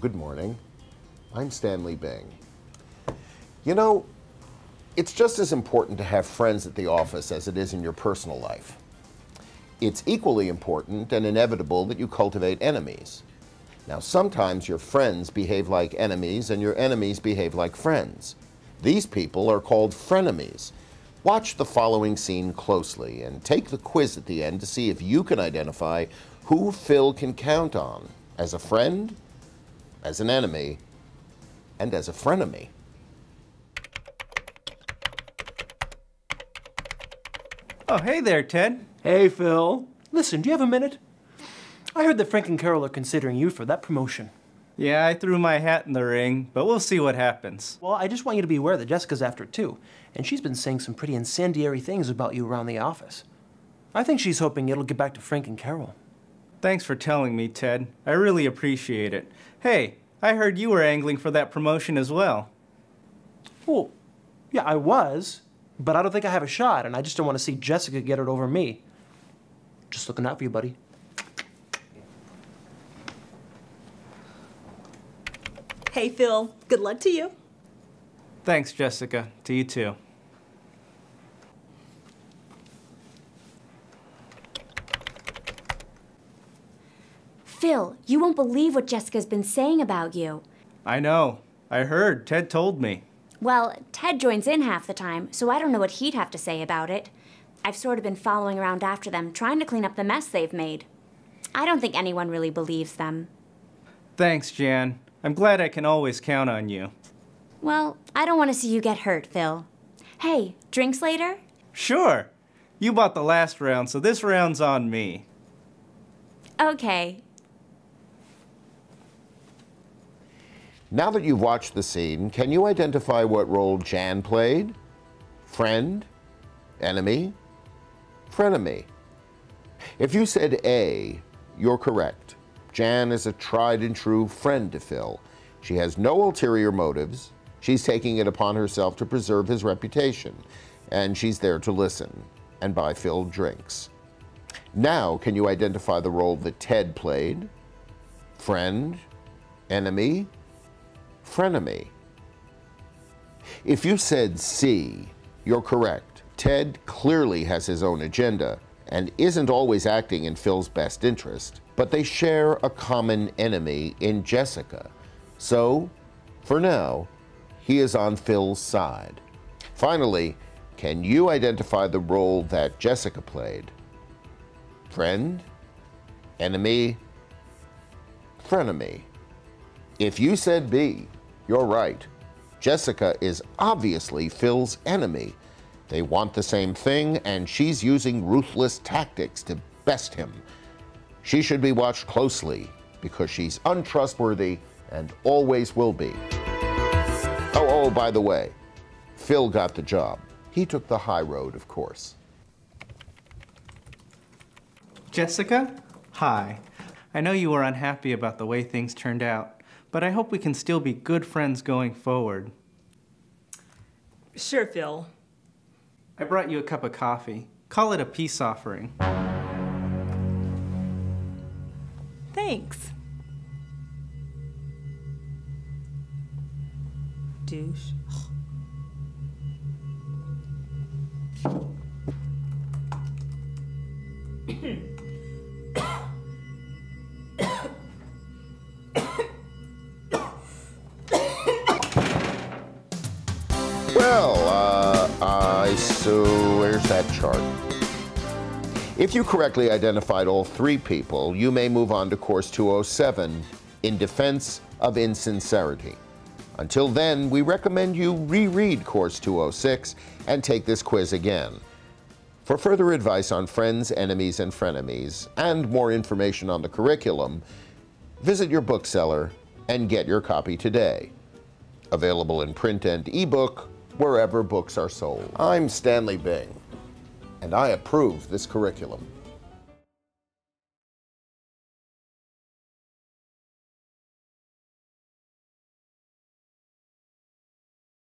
good morning. I'm Stanley Bing. You know, it's just as important to have friends at the office as it is in your personal life. It's equally important and inevitable that you cultivate enemies. Now, sometimes your friends behave like enemies and your enemies behave like friends. These people are called frenemies. Watch the following scene closely and take the quiz at the end to see if you can identify who Phil can count on as a friend, as an enemy, and as a frenemy. Oh, hey there, Ted. Hey, Phil. Listen, do you have a minute? I heard that Frank and Carol are considering you for that promotion. Yeah, I threw my hat in the ring, but we'll see what happens. Well, I just want you to be aware that Jessica's after it too, and she's been saying some pretty incendiary things about you around the office. I think she's hoping it'll get back to Frank and Carol. Thanks for telling me, Ted. I really appreciate it. Hey, I heard you were angling for that promotion as well. Well, yeah, I was, but I don't think I have a shot, and I just don't want to see Jessica get it over me. Just looking out for you, buddy. Hey, Phil. Good luck to you. Thanks, Jessica. To you too. Phil, you won't believe what Jessica's been saying about you. I know. I heard. Ted told me. Well, Ted joins in half the time, so I don't know what he'd have to say about it. I've sort of been following around after them, trying to clean up the mess they've made. I don't think anyone really believes them. Thanks, Jan. I'm glad I can always count on you. Well, I don't want to see you get hurt, Phil. Hey, drinks later? Sure. You bought the last round, so this round's on me. Okay. Now that you've watched the scene, can you identify what role Jan played? Friend? Enemy? Frenemy? If you said A, you're correct. Jan is a tried and true friend to Phil. She has no ulterior motives. She's taking it upon herself to preserve his reputation, and she's there to listen and buy Phil drinks. Now, can you identify the role that Ted played? Friend? Enemy? Frenemy? If you said C, you're correct. Ted clearly has his own agenda and isn't always acting in Phil's best interest, but they share a common enemy in Jessica. So, for now, he is on Phil's side. Finally, can you identify the role that Jessica played? Friend? Enemy? Frenemy? If you said B, you're right. Jessica is obviously Phil's enemy. They want the same thing, and she's using ruthless tactics to best him. She should be watched closely because she's untrustworthy and always will be. Oh, by the way, Phil got the job. He took the high road, of course. Jessica? Hi. I know you were unhappy about the way things turned out, but I hope we can still be good friends going forward. Sure, Phil. I brought you a cup of coffee. Call it a peace offering. Thanks. Douche. So where's that chart? If you correctly identified all three people, you may move on to course 207, In Defense of Insincerity. Until then, we recommend you reread course 206 and take this quiz again. For further advice on friends, enemies, and frenemies, and more information on the curriculum, visit your bookseller and get your copy today. Available in print and ebook wherever books are sold. I'm Stanley Bing, and I approve this curriculum.